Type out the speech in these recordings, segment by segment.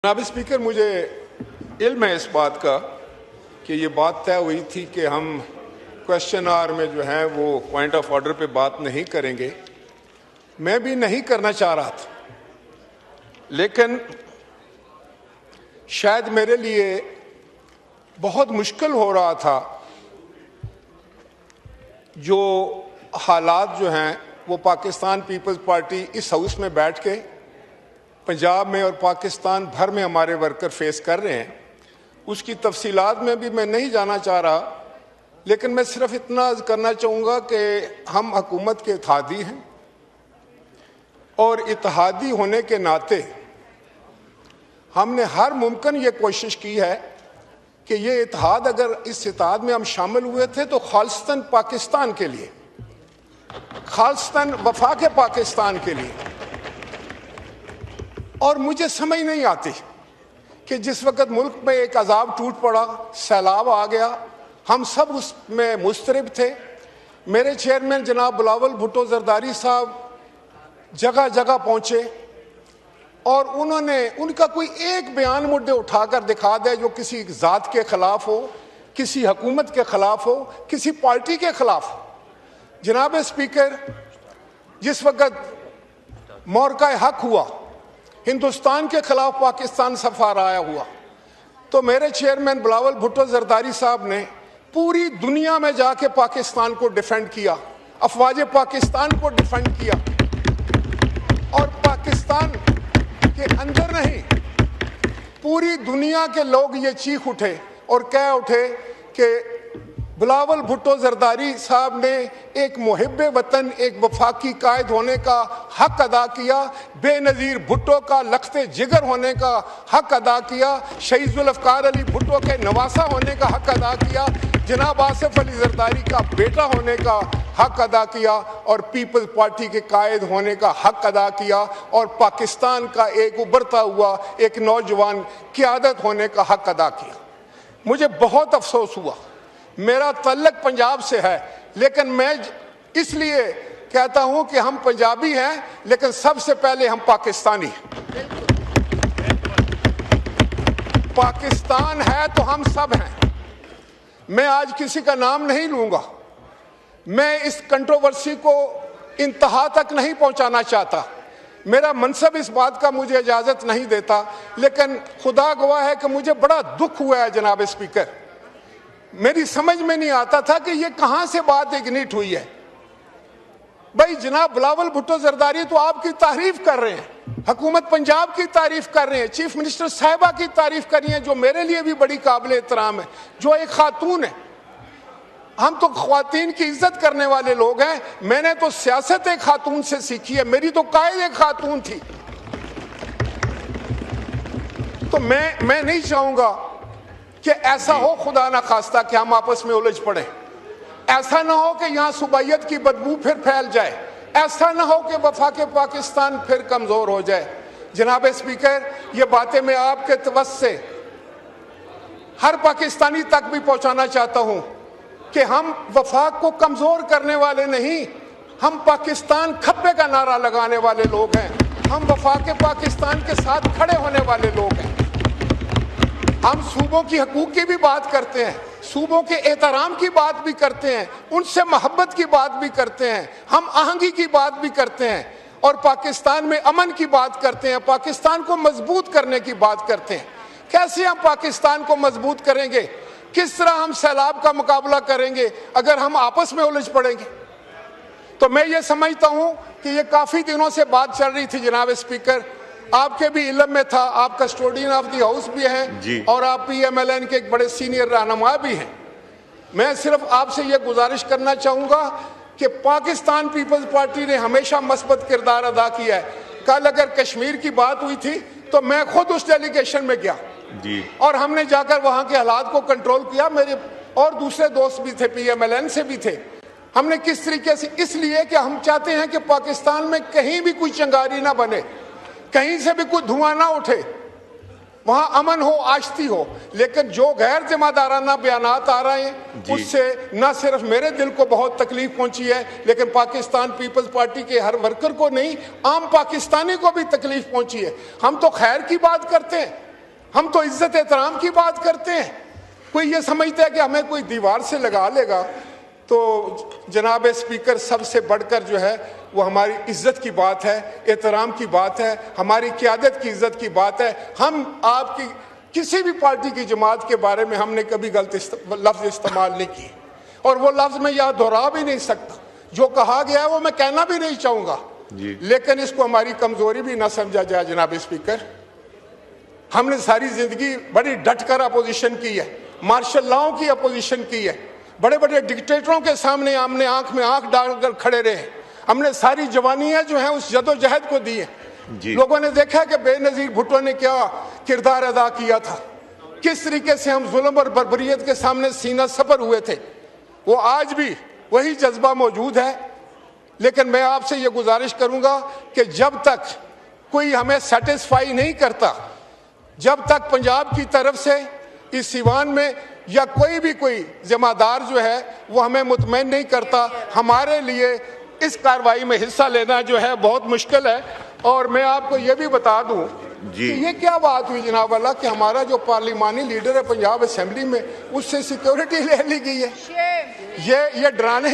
जनाब स्पीकर, मुझे इल्म है इस बात का कि ये बात तय हुई थी कि हम क्वेश्चन आवर में जो है वो पॉइंट ऑफ ऑर्डर पे बात नहीं करेंगे। मैं भी नहीं करना चाह रहा था, लेकिन शायद मेरे लिए बहुत मुश्किल हो रहा था जो हालात जो हैं वो पाकिस्तान पीपल्स पार्टी इस हाउस में बैठ के पंजाब में और पाकिस्तान भर में हमारे वर्कर फेस कर रहे हैं, उसकी तफसीलात में भी मैं नहीं जाना चाह रहा। लेकिन मैं सिर्फ इतना अर्ज करना चाहूँगा कि हम हुकूमत के इत्तेहादी हैं और इत्तेहादी होने के नाते हमने हर मुमकिन ये कोशिश की है कि ये इत्तेहाद, अगर इस इत्तेहाद में हम शामिल हुए थे तो खालिस्तान पाकिस्तान के लिए, खालिस्तान वफाक पाकिस्तान के लिए। और मुझे समझ नहीं आती कि जिस वक़्त मुल्क में एक अजाब टूट पड़ा, सैलाब आ गया, हम सब उसमें मुस्तरब थे। मेरे चेयरमैन जनाब बिलावल भुट्टो जरदारी साहब जगह जगह पहुँचे और उन्होंने उनका कोई एक बयान मुद्दे उठाकर दिखा दे जो किसी ज़ात के ख़िलाफ़ हो, किसी हुकूमत के ख़िलाफ़ हो, किसी पार्टी के ख़िलाफ़ हो। जनाब स्पीकर, जिस वक़्त मोरका हक हुआ, हिंदुस्तान के खिलाफ पाकिस्तान सफार आया हुआ, तो मेरे चेयरमैन बिलावल भुट्टो जरदारी साहब ने पूरी दुनिया में जाके पाकिस्तान को डिफेंड किया, अफवाज पाकिस्तान को डिफेंड किया। और पाकिस्तान के अंदर नहीं, पूरी दुनिया के लोग ये चीख उठे और कह उठे कि बिलावल भुट्टो जरदारी साहब ने एक मुहिब्बे वतन, एक वफाकी कायद होने का हक अदा किया, बेनज़ीर भुट्टो का लख्ते जिगर होने का हक अदा किया, शहीद जुल्फ़िकार अली भुट्टो के नवासा होने का हक अदा किया, जनाब आसिफ अली जरदारी का बेटा होने का हक अदा किया और पीपल्स पार्टी के कायद होने का हक अदा किया और पाकिस्तान का एक उभरता हुआ एक नौजवान क़यादत होने का हक अदा किया। मुझे बहुत अफसोस हुआ, मेरा तल्लक पंजाब से है, लेकिन मैं इसलिए कहता हूं कि हम पंजाबी हैं, लेकिन सबसे पहले हम पाकिस्तानी हैं। पाकिस्तान है तो हम सब हैं। मैं आज किसी का नाम नहीं लूंगा, मैं इस कंट्रोवर्सी को इंतहा तक नहीं पहुंचाना चाहता, मेरा मनसब इस बात का मुझे इजाज़त नहीं देता, लेकिन खुदा गवाह है कि मुझे बड़ा दुख हुआ है जनाब स्पीकर। मेरी समझ में नहीं आता था कि ये कहां से बात इग्निट हुई है। भाई, जनाब बिलावल भुट्टो जरदारी तो आपकी तारीफ कर रहे हैं, हुकूमत पंजाब की तारीफ कर रहे हैं, चीफ मिनिस्टर साहिबा की तारीफ कर रही हैं, जो मेरे लिए भी बड़ी काबिल एहतराम है, जो एक खातून है। हम तो ख्वातीन की इज्जत करने वाले लोग हैं। मैंने तो सियासत एक खातून से सीखी है, मेरी तो कायद एक खातून थी। तो मैं नहीं चाहूंगा कि ऐसा हो, खुदा ना खास्ता, कि हम आपस में उलझ पड़े। ऐसा ना हो कि यहाँ सुबैयत की बदबू फिर फैल जाए, ऐसा ना हो कि वफाक पाकिस्तान फिर कमजोर हो जाए। जनाब स्पीकर, ये बातें मैं आपके तवज्जुह से हर पाकिस्तानी तक भी पहुंचाना चाहता हूं कि हम वफाक को कमजोर करने वाले नहीं, हम पाकिस्तान खप्पे का नारा लगाने वाले लोग हैं, हम वफाक पाकिस्तान के साथ खड़े होने वाले लोग हैं। हम सूबों की हकूक की भी बात करते हैं, सूबों के एहतराम की बात भी करते हैं, उनसे मोहब्बत की बात भी करते हैं, हम आहंगी की बात भी करते हैं और पाकिस्तान में अमन की बात करते हैं, पाकिस्तान को मजबूत करने की बात करते हैं। कैसे हम पाकिस्तान को मजबूत करेंगे, किस तरह हम सैलाब का मुकाबला करेंगे अगर हम आपस में उलझ पड़ेंगे? तो मैं ये समझता हूँ कि ये काफ़ी दिनों से बात चल रही थी जनाब स्पीकर, आपके भी इल्म में था, आप कस्टोडियन ऑफ द हाउस भी हैं और आप PMLN के एक बड़े सीनियर रहनुमा भी हैं। मैं सिर्फ आपसे ये गुजारिश करना चाहूँगा कि पाकिस्तान पीपल्स पार्टी ने हमेशा मस्बत किरदार अदा किया है। कल अगर कश्मीर की बात हुई थी तो मैं खुद उस डेलीगेशन में गया और हमने जाकर वहाँ के हालात को कंट्रोल किया। मेरे और दूसरे दोस्त भी थे, PMLN से भी थे। हमने किस तरीके से, इसलिए कि हम चाहते हैं कि पाकिस्तान में कहीं भी कोई चिंगारी ना बने, कहीं से भी कोई धुआं ना उठे, वहां अमन हो, आश्ती हो। लेकिन जो गैर जिम्मेदाराना बयानात आ रहे हैं उससे न सिर्फ मेरे दिल को बहुत तकलीफ पहुंची है, लेकिन पाकिस्तान पीपल्स पार्टी के हर वर्कर को नहीं, आम पाकिस्तानी को भी तकलीफ पहुंची है। हम तो खैर की बात करते हैं, ہم تو عزت احترام کی بات کرتے ہیں. کوئی یہ سمجھتا ہے کہ ہمیں کوئی دیوار سے لگا لے گا. تو جناب اسپیکر سب سے بڑھ کر جو ہے وہ ہماری عزت کی بات ہے, احترام کی بات ہے, ہماری قیادت کی عزت کی بات ہے. ہم آپ کی کسی بھی پارٹی کی جماعت کے بارے میں ہم نے کبھی غلط لفظ استعمال نہیں کیے, اور وہ لفظ میں یہاں دہرا بھی نہیں سکتا. جو کہا گیا ہے وہ میں کہنا بھی نہیں چاہوں گا, لیکن اس کو ہماری کمزوری بھی نہ سمجھا جائے. جناب اسپیکر, ہم نے ساری زندگی بڑی ڈٹ کر اپوزیشن کی ہے, مارشل لاؤں کی اپوزیشن کی ہے, بڑے بڑے ڈکٹیٹروں کے سامنے ہم نے آنکھ میں آنکھ ڈال کر کھڑے رہے. ہم نے ساری جوانیاں جو ہیں اس جدوجہد کو دی ہیں. لوگوں نے دیکھا کہ بے نظیر بھٹو نے کیا کردار ادا کیا تھا, کس طریقے سے ہم ظلم اور بربریت کے سامنے سینہ سپر ہوئے تھے. وہ آج بھی وہی جذبہ موجود ہے. لیکن میں آپ سے یہ گزارش کروں گا کہ جب تک کوئی ہمیں سیٹسفائی نہیں کرتا, جب تک پنجاب کی طرف سے اس سیوان میں یا کوئی ذمہ دار جو ہے وہ ہمیں مطمئن نہیں کرتا, ہمارے لیے اس کارروائی میں حصہ لینا جو ہے بہت مشکل ہے. اور میں آپ کو یہ بھی بتا دوں کہ یہ کیا بات ہوئی جناب والا کہ ہمارا جو پارلیمانی لیڈر ہے پنجاب اسمبلی میں, اس سے سیکیورٹی لے لی گئی ہے. یہ ڈرانے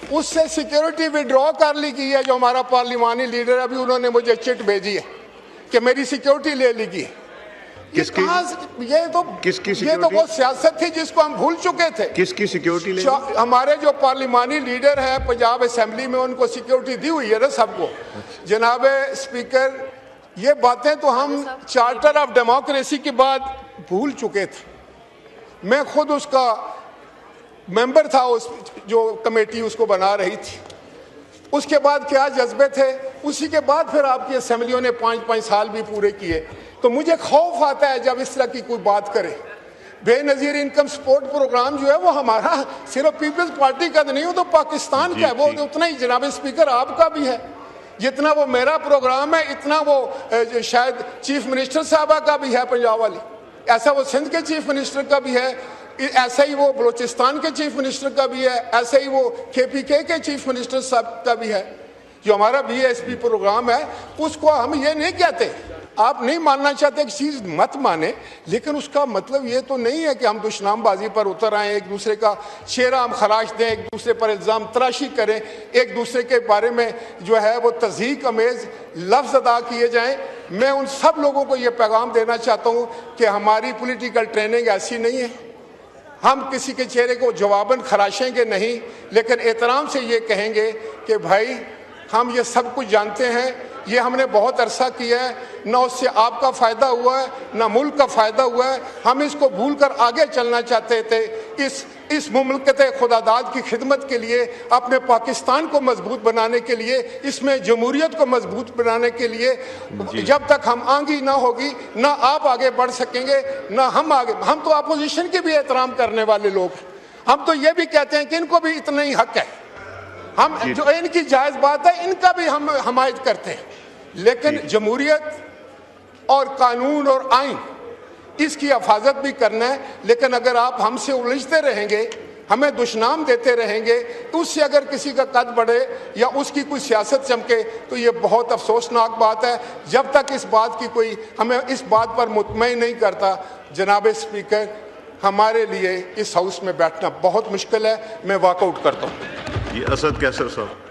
اس سے سیکیورٹی وڈرا کر لی گئی ہے. جو ہمارا پارلیمانی لیڈر ہے, ابھی انہوں نے مجھے چٹ بھیجی ہے کہ میری سیکیورٹی لے لی گئی. یہ تو وہ سیاست تھی جس کو ہم بھول چکے تھے. کس کی سیکیورٹی لے؟ ہمارے جو پارلیمانی لیڈر ہیں پنجاب اسمبلی میں, ان کو سیکیورٹی دی ہوئی ہے نا سب کو. جناب اسپیکر, یہ باتیں تو ہم چارٹر آف ڈیموکریسی کے بعد بھول چکے تھے. میں خود اس کا ممبر تھا, اس جو کمیٹی اس کو بنا رہی تھی. اس کے بعد کیا جذبے تھے, اسی کے بعد پھر آپ کی اسمبلیوں نے 5 سال بھی پورے کیے. تو مجھے خوف آتا ہے جب اس طرح کی کوئی بات کرے. بے نظیر انکم سپورٹ پروگرام جو ہے وہ ہمارا صرف پیپلز پارٹی کا نہیں, وہ تو پاکستان کا ہے. وہ اتنا ہی جناب اسپیکر آپ کا بھی ہے. جتنا وہ میرا پروگرام ہے اتنا وہ شاید چیف منسٹر صاحبہ کا بھی ہے پنجاب والی, ایسا وہ سندھ کے چیف منسٹر کا بھی ہے, ایسا ہی وہ بلوچستان کے چیف منسٹر کا بھی ہے, ایسا ہی وہ KPK کے چیف منسٹر صاحب کا بھی ہے. جو ہمارا BSP پروگرام ہے اس کو ہم یہ نہیں کہتے, آپ نہیں ماننا چاہتے ایک چیز مت مانے, لیکن اس کا مطلب یہ تو نہیں ہے کہ ہم دشنام بازی پر اتر آئیں, ایک دوسرے کا چہرہ ہم خراش دیں, ایک دوسرے پر الزام تراشی کریں, ایک دوسرے کے بارے میں جو ہے وہ تضحیک امیز لفظ ادا کیے جائیں. میں ان سب لوگوں کو یہ پیغام دینا چاہتا ہوں کہ ہماری پولیٹیکل ٹریننگ ایسی نہیں ہے. ہم کسی کے چہرے کو جواباً خراشیں گے نہیں, لیکن احترام سے یہ کہیں گے کہ بھائی ہم یہ سب کچھ جانتے ہیں, یہ ہم نے بہت عرصہ کیا ہے, نہ اس سے آپ کا فائدہ ہوا ہے نہ ملک کا فائدہ ہوا ہے. ہم اس کو بھول کر آگے چلنا چاہتے تھے. اس مملکت خداداد کی خدمت کے لیے, اپنے پاکستان کو مضبوط بنانے کے لیے, اس میں جمہوریت کو مضبوط بنانے کے لیے. جب تک ہم آنگی نہ ہوگی نہ آپ آگے بڑھ سکیں گے نہ ہم آگے. ہم تو اپوزیشن کے بھی احترام کرنے والے لوگ ہیں. ہم تو یہ بھی کہتے ہیں کہ ان کو بھی اتنا ہی حق ہے. ہم جو ان کی جائز بات ہے ان کا بھی ہم حمایت کرتے ہیں, لیکن جمہوریت اور قانون اور آئین اس کی حفاظت بھی کرنا ہے. لیکن اگر آپ ہم سے الجھتے رہیں گے, ہمیں دشنام دیتے رہیں گے, تو اس سے اگر کسی کا قد بڑھے یا اس کی کوئی سیاست چمکے تو یہ بہت افسوسناک بات ہے. جب تک اس بات کی کوئی ہمیں اس بات پر مطمئن نہیں کرتا, جناب اسپیکر, ہمارے لیے اس ہاؤس میں بیٹھنا بہت مشکل ہے. میں واک آؤٹ کرتا ہوں. اسد کیسر صاحب.